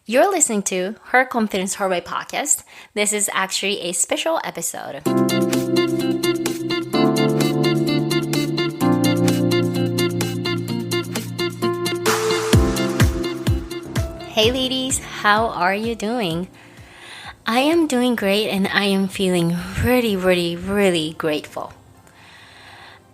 You're listening to Her Confidence Her Way podcast. This is actually a special episode. Hey ladies, how are you doing? I am doing great and I am feeling really grateful.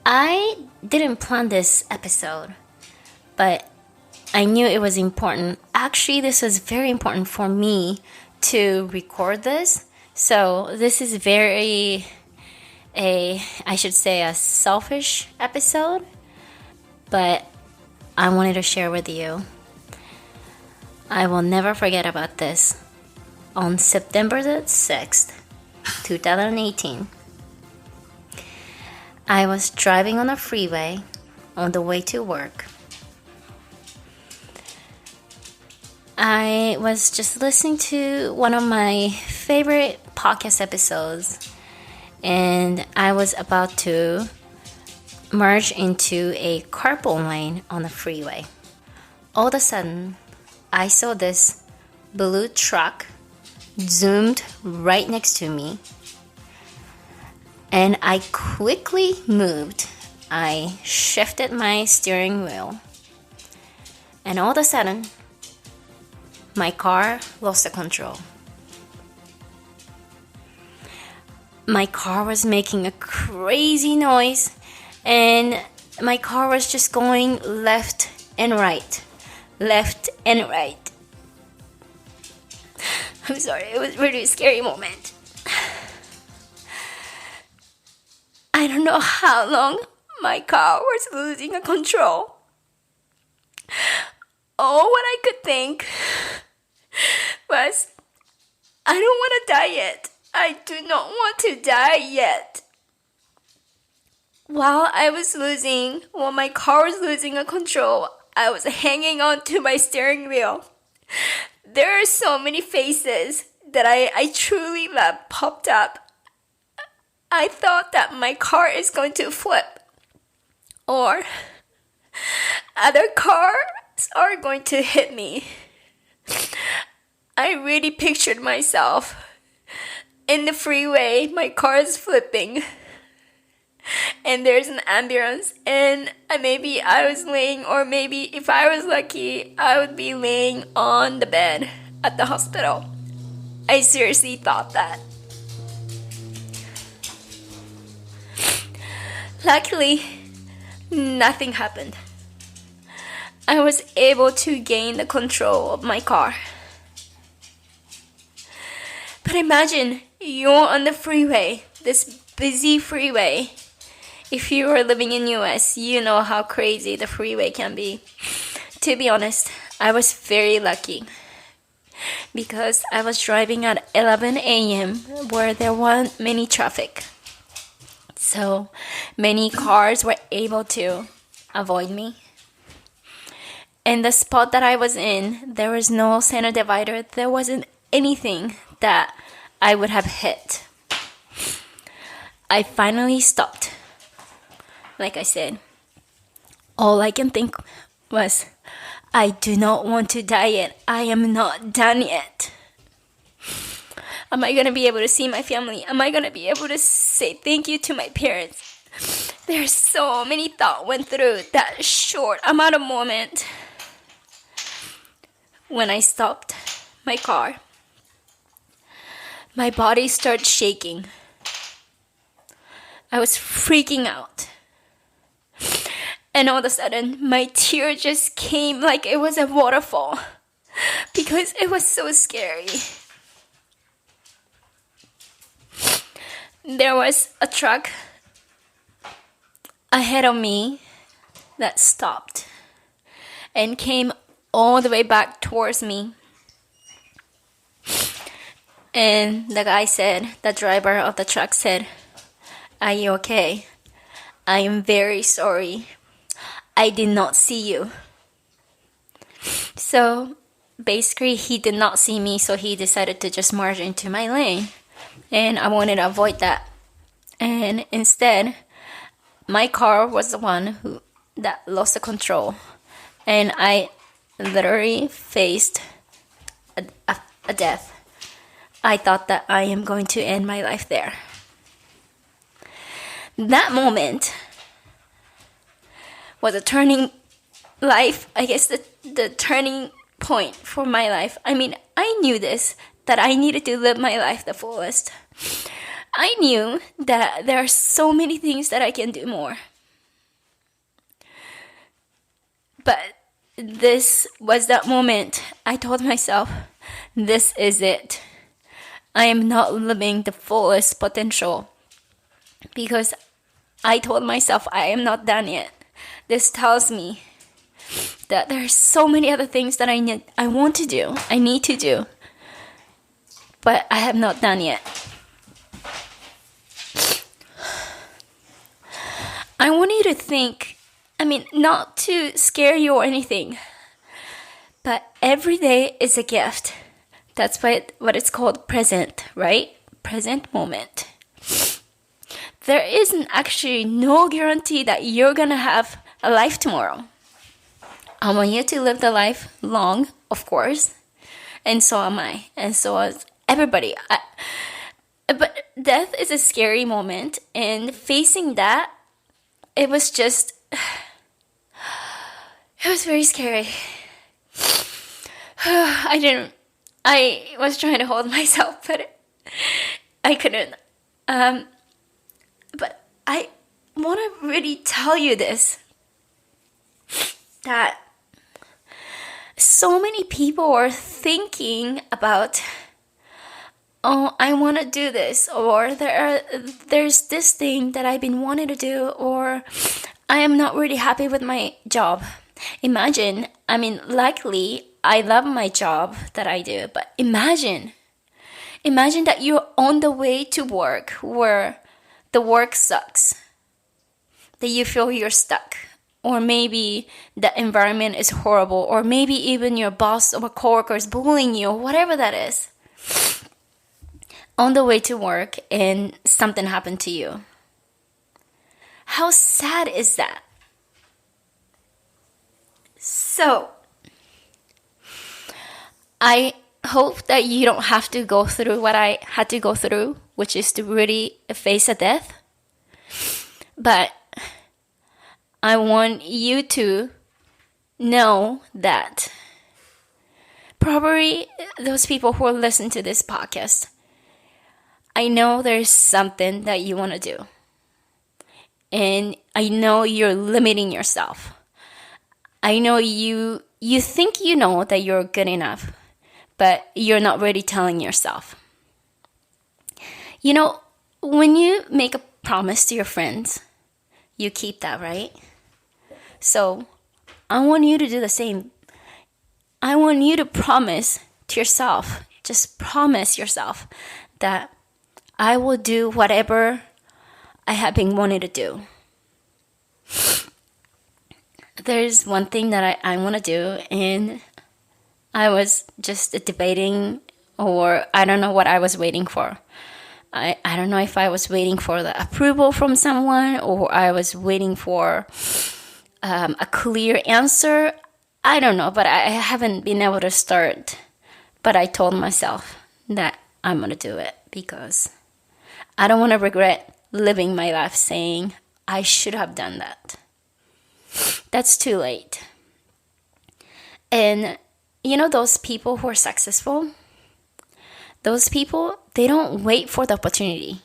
I didn't plan this episode, but I knew it was important. Actually, this was very important for me to record this. So this is I should say a selfish episode, but I wanted to share with you. I will never forget about this. On September the 6th, 2018, I was driving on a freeway on the way to work. I was just listening to one of my favorite podcast episodes, and I was about to merge into a carpool lane on the freeway. All of a sudden, I saw this blue truck zoomed right next to me, and I quickly moved. I shifted my steering wheel, and all of a sudden, my car lost the control. My car was making a crazy noise, and my car was just going left and right. I'm sorry, it was really a scary moment. I don't know how long my car was losing control. All what I could think was, I don't want to die yet. I do not want to die yet. While my car was losing control, I was hanging on to my steering wheel. There are so many faces that I truly love popped up. I thought that my car is going to flip, or other cars are going to hit me. I really pictured myself in the freeway, my car is flipping, and there's an ambulance, and maybe I was laying, or maybe if I was lucky, I would be laying on the bed at the hospital. I seriously thought that. Luckily, nothing happened. I was able to gain the control of my car. But imagine you're on the freeway, this busy freeway. If you are living in US, you know how crazy the freeway can be. To be honest, I was very lucky because I was driving at 11 a.m. where there weren't many traffic. So many cars were able to avoid me. In the spot that I was in, there was no center divider. There wasn't anything that I would have hit. I finally stopped. Like I said, all I can think was, I do not want to die yet. I am not done yet. Am I going to be able to see my family? Am I going to be able to say thank you to my parents? There's so many thoughts went through that short amount of moment. When I stopped my car, my body started shaking. I was freaking out. And all of a sudden, my tear just came like it was a waterfall because it was so scary. There was a truck ahead of me that stopped and came all the way back towards me. And the driver of the truck said, "Are you okay? I am very sorry. I did not see you." So basically, he did not see me, so he decided to just merge into my lane. And I wanted to avoid that. And instead, my car was the one that lost the control. And I literally faced a death, I thought that I am going to end my life there. That moment was a turning life, I guess the turning point for my life. I mean, I knew this, that I needed to live my life the fullest. I knew that there are so many things that I can do more. But this was that moment I told myself, this is it. I am not living the fullest potential, because I told myself I am not done yet. This tells me that there are so many other things that I want to do, I need to do, but I have not done yet. I want you to think, not to scare you or anything, but every day is a gift. That's what it's called, present, right? Present moment. There isn't actually no guarantee that you're gonna have a life tomorrow. I want you to live the life long, of course, and so am I, and so is everybody. But death is a scary moment, and facing that, it was very scary. I was trying to hold myself, but I couldn't. But I want to really tell you this, that so many people are thinking about, oh, I want to do this, or there's this thing that I've been wanting to do, or I am not really happy with my job. Luckily, I love my job that I do, but imagine that you're on the way to work where the work sucks, that you feel you're stuck, or maybe the environment is horrible, or maybe even your boss or coworker is bullying you, or whatever that is. On the way to work and something happened to you. How sad is that? So, I hope that you don't have to go through what I had to go through, which is to really face a death. But I want you to know that probably those people who listen to this podcast, I know there's something that you want to do. And I know you're limiting yourself. I know you think you know that you're good enough, but you're not really telling yourself. You know, when you make a promise to your friends, you keep that, right? So I want you to do the same. I want you to promise to yourself, just promise yourself that I will do whatever I have been wanting to do. There's one thing that I want to do, and I was just debating, or I don't know what I was waiting for. I don't know if I was waiting for the approval from someone, or I was waiting for a clear answer. I don't know, but I haven't been able to start. But I told myself that I'm going to do it, because I don't want to regret living my life saying I should have done that. That's too late. And you know those people who are successful? Those people, they don't wait for the opportunity.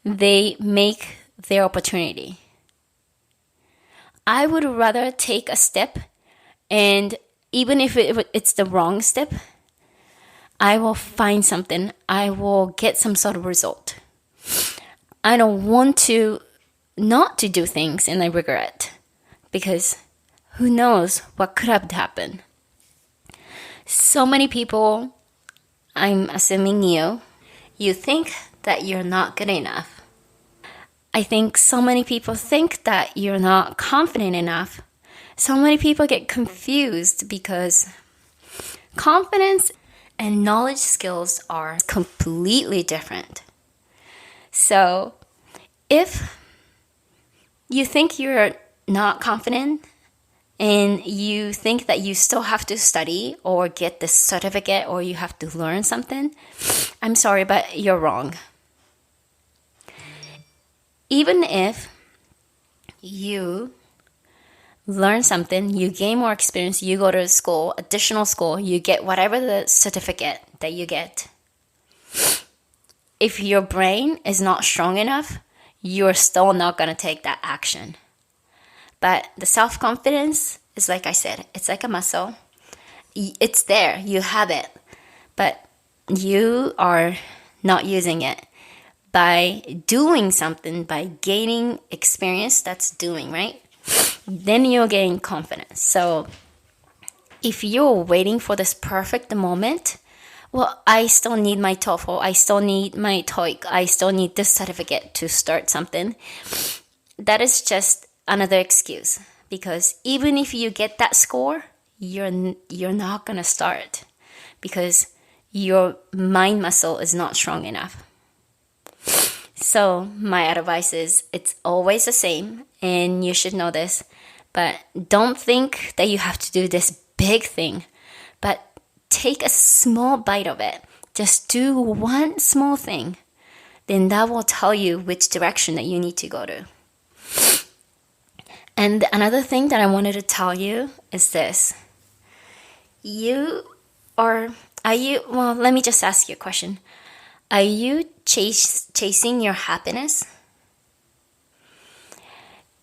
They make their opportunity. I would rather take a step, and even if it's the wrong step, I will find something. I will get some sort of result. I don't want to not to do things and I regret, because who knows what could have happened. So many people, I'm assuming you think that you're not good enough. I think so many people think that you're not confident enough. So many people get confused because confidence and knowledge skills are completely different. So if you think you're not confident, and you think that you still have to study or get this certificate or you have to learn something, I'm sorry, but you're wrong. Even if you learn something, you gain more experience, you go to school, additional school, you get whatever the certificate that you get. If your brain is not strong enough, you're still not going to take that action. But the self-confidence is, like I said, it's like a muscle. It's there, you have it, but you are not using it. By doing something, by gaining experience, that's doing, right? Then you'll gain confidence. So if you're waiting for this perfect moment, well, I still need my TOEFL, I still need my TOEIC, I still need this certificate to start something. That is just another excuse, because even if you get that score, you're not gonna start because your mind muscle is not strong enough. So my advice is, it's always the same, and you should know this, but don't think that you have to do this big thing, but take a small bite of it. Just do one small thing. Then that will tell you which direction that you need to go to. And another thing that I wanted to tell you is this. Well, let me just ask you a question. Are you chasing your happiness?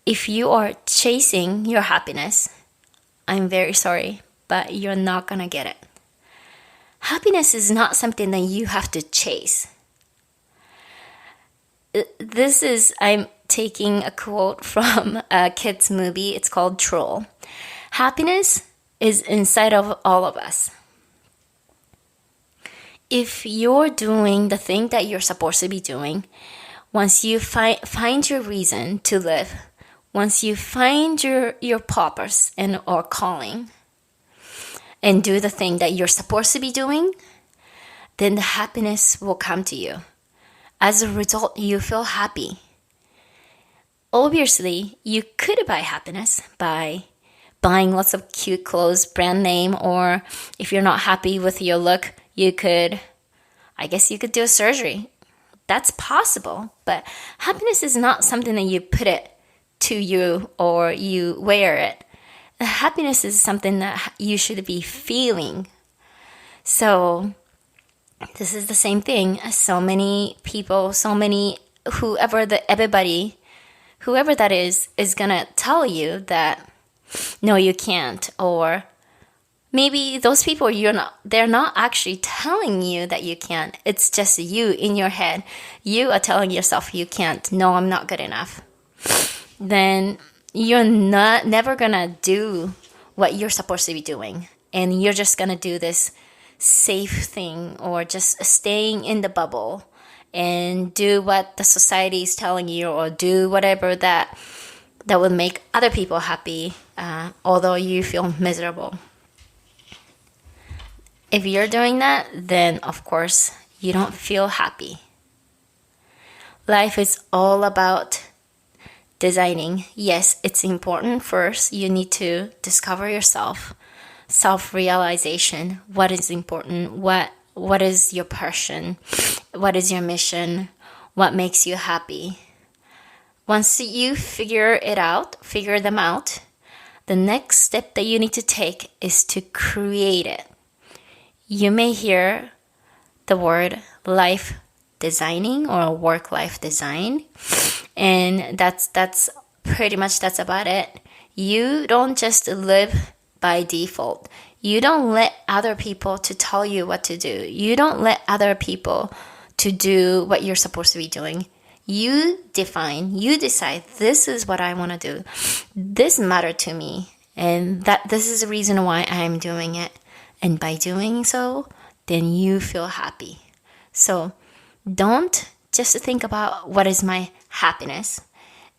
If you are chasing your happiness, I'm very sorry, but you're not gonna get it. Happiness is not something that you have to chase. I'm taking a quote from a kid's movie. It's called Troll. Happiness is inside of all of us. If you're doing the thing that you're supposed to be doing, once you find your reason to live, once you find your purpose or calling, and do the thing that you're supposed to be doing, then the happiness will come to you. As a result, you feel happy. Obviously, you could buy happiness by buying lots of cute clothes, brand name, or if you're not happy with your look, you could do a surgery. That's possible, but happiness is not something that you put it to you or you wear it. Happiness is something that you should be feeling. So this is the same thing. So many people, whoever that is gonna tell you that no, you can't, or maybe those people they're not actually telling you that you can't. It's just you in your head. You are telling yourself you can't. No, I'm not good enough. Then you're never gonna do what you're supposed to be doing. And you're just gonna do this safe thing or just staying in the bubble and do what the society is telling you or do whatever that will make other people happy, although you feel miserable. If you're doing that, then of course you don't feel happy. Life is all about designing. Yes, it's important. First, you need to discover yourself, self-realization. What is important? What is your passion? What is your mission? What makes you happy? Once you figure them out, the next step that you need to take is to create it. You may hear the word life designing or work-life design, and that's about it. You don't just live by default. You don't let other people to tell you what to do. You don't let other people to do what you're supposed to be doing. You decide, this is what I want to do. This matters to me, and this is the reason why I'm doing it. And by doing so, then you feel happy. So don't just think about what is my happiness.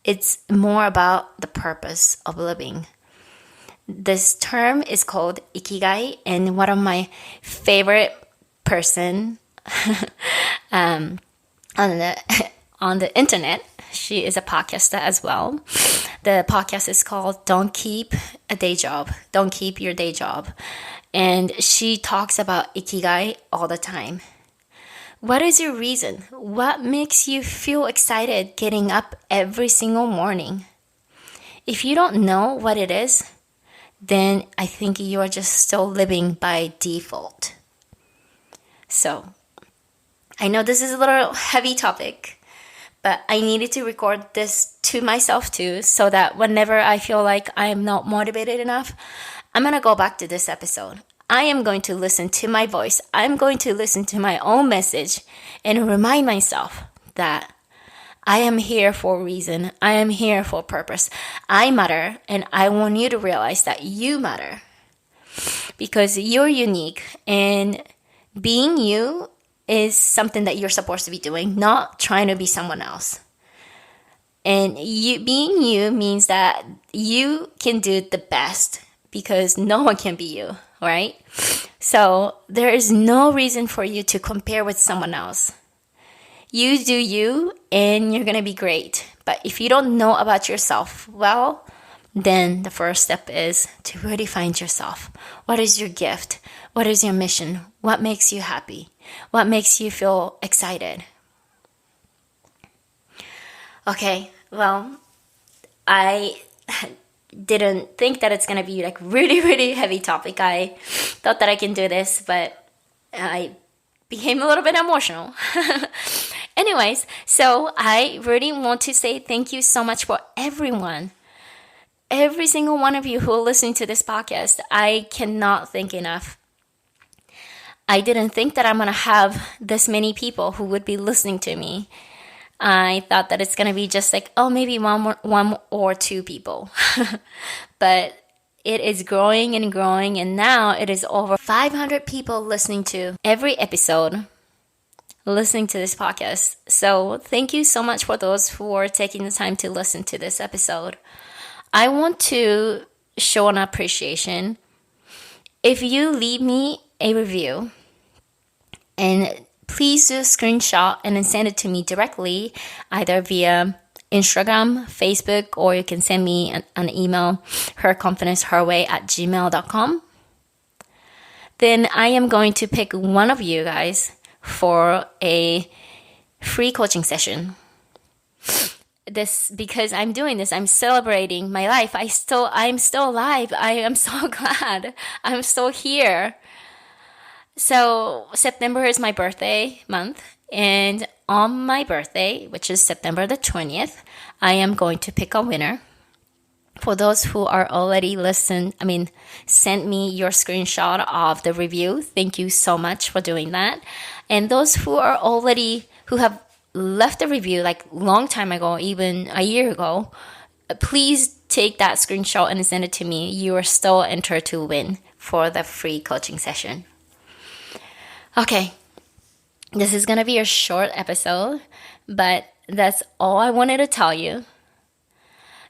It's more about the purpose of living. This term is called Ikigai, and one of my favorite person on the internet, she is a podcaster as well. The podcast is called Don't Keep a Day Job. Don't Keep Your Day Job. And she talks about Ikigai all the time. What is your reason? What makes you feel excited getting up every single morning? If you don't know what it is, then I think you are just still living by default. So, I know this is a little heavy topic, but I needed to record this to myself too, so that whenever I feel like I am not motivated enough, I'm going to go back to this episode. I am going to listen to my voice. I'm going to listen to my own message and remind myself that I am here for a reason. I am here for a purpose. I matter, and I want you to realize that you matter because you're unique, and being you is something that you're supposed to be doing, not trying to be someone else. And you being you means that you can do the best because no one can be you, right? So there is no reason for you to compare with someone else. You do you, and you're going to be great. But if you don't know about yourself, well, then the first step is to really find yourself. What is your gift? What is your mission? What makes you happy? What makes you feel excited? Okay, well, I didn't think that it's going to be like really, really heavy topic. I thought that I can do this, but I became a little bit emotional. Anyways, so I really want to say thank you so much for everyone. Every single one of you who are listening to this podcast. I cannot thank enough. I didn't think that I'm going to have this many people who would be listening to me. I thought that it's going to be just like, oh, maybe one or two people. But it is growing and growing, and now it is over 500 people listening to every episode, listening to this podcast. So thank you so much for those who are taking the time to listen to this episode. I want to show an appreciation. If you leave me a review, and please do a screenshot and then send it to me directly, either via Instagram, Facebook, or you can send me an email, herconfidenceherway@gmail.com. Then I am going to pick one of you guys for a free coaching session. This, because I'm doing this, I'm celebrating my life. I'm still alive. I am so glad. I'm still here. So September is my birthday month, and on my birthday, which is September the 20th, I am going to pick a winner. For those who are already sent me your screenshot of the review. Thank you so much for doing that. And those who have left a review like long time ago, even a year ago, please take that screenshot and send it to me. You are still entered to win for the free coaching session. Okay, this is going to be a short episode, but that's all I wanted to tell you.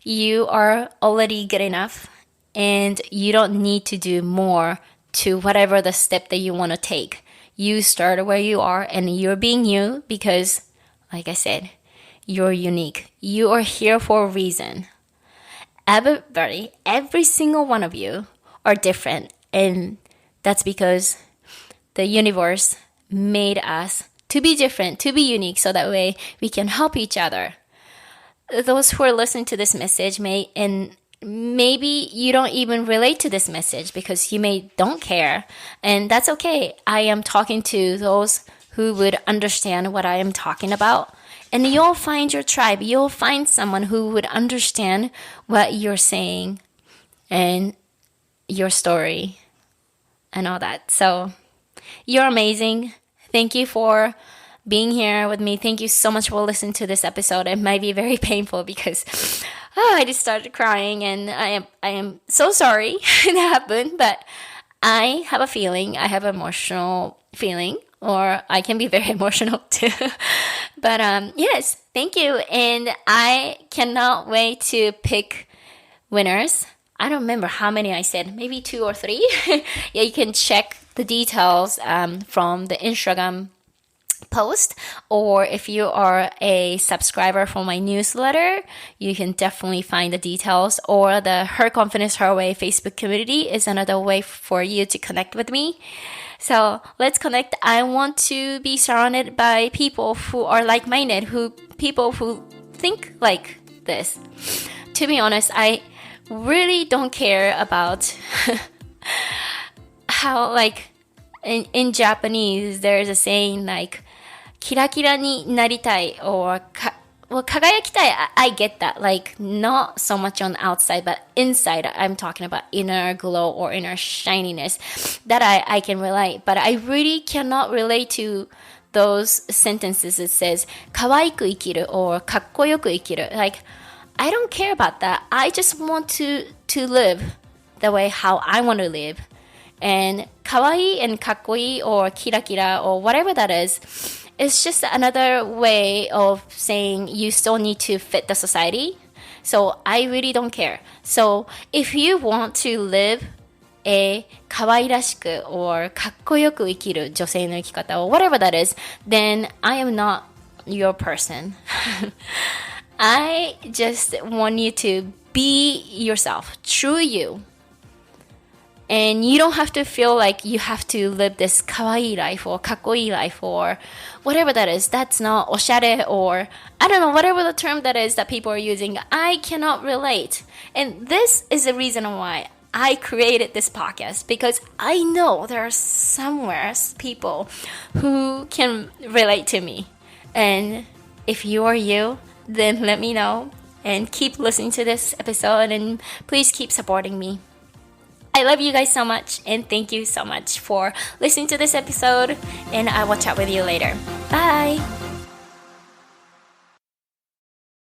You are already good enough, and you don't need to do more to whatever the step that you want to take. You start where you are, and you're being you because, like I said, you're unique. You are here for a reason. Every single one of you are different, and that's because the universe made us to be different, to be unique, so that way we can help each other. Those who are listening to this message maybe you don't even relate to this message because you don't care, and that's okay. I am talking to those who would understand what I am talking about, and you'll find your tribe. You'll find someone who would understand what you're saying and your story and all that. So you're amazing. Thank you for being here with me. Thank you so much for listening to this episode. It might be very painful because I just started crying, and I am so sorry that happened, but I have a feeling, I have an emotional feeling, or I can be very emotional too. But yes, thank you. And I cannot wait to pick winners. I don't remember how many I said, maybe 2 or 3. Yeah, you can check the details from the Instagram post, or if you are a subscriber for my newsletter, you can definitely find the details, or the Her Confidence Her Way Facebook community is another way for you to connect with me. So let's connect. I want to be surrounded by people who are like-minded, people who think like this. To be honest, I really don't care about how, like, in Japanese, there's a saying like, キラキラになりたい or輝きたい. I get that. Like, not so much on the outside, but inside, I'm talking about inner glow or inner shininess. That I can relate. But I really cannot relate to those sentences that says, 可愛く生きる or かっこよく生きる. Like, I don't care about that. I just want to live the way how I want to live. And 可愛い and かっこいい or キラキラ or whatever that is, it's just another way of saying you still need to fit the society. So I really don't care. So if you want to live a 可愛らしく or かっこよく生きる女性の生き方 or whatever that is, then I am not your person. I just want you to be yourself, true you. And you don't have to feel like you have to live this kawaii life or kakoi life or whatever that is. That's not oshare or I don't know, whatever the term that is that people are using. I cannot relate. And this is the reason why I created this podcast, because I know there are somewhere people who can relate to me. And if you are you, then let me know and keep listening to this episode and please keep supporting me. I love you guys so much, and thank you so much for listening to this episode, and I will chat with you later. Bye!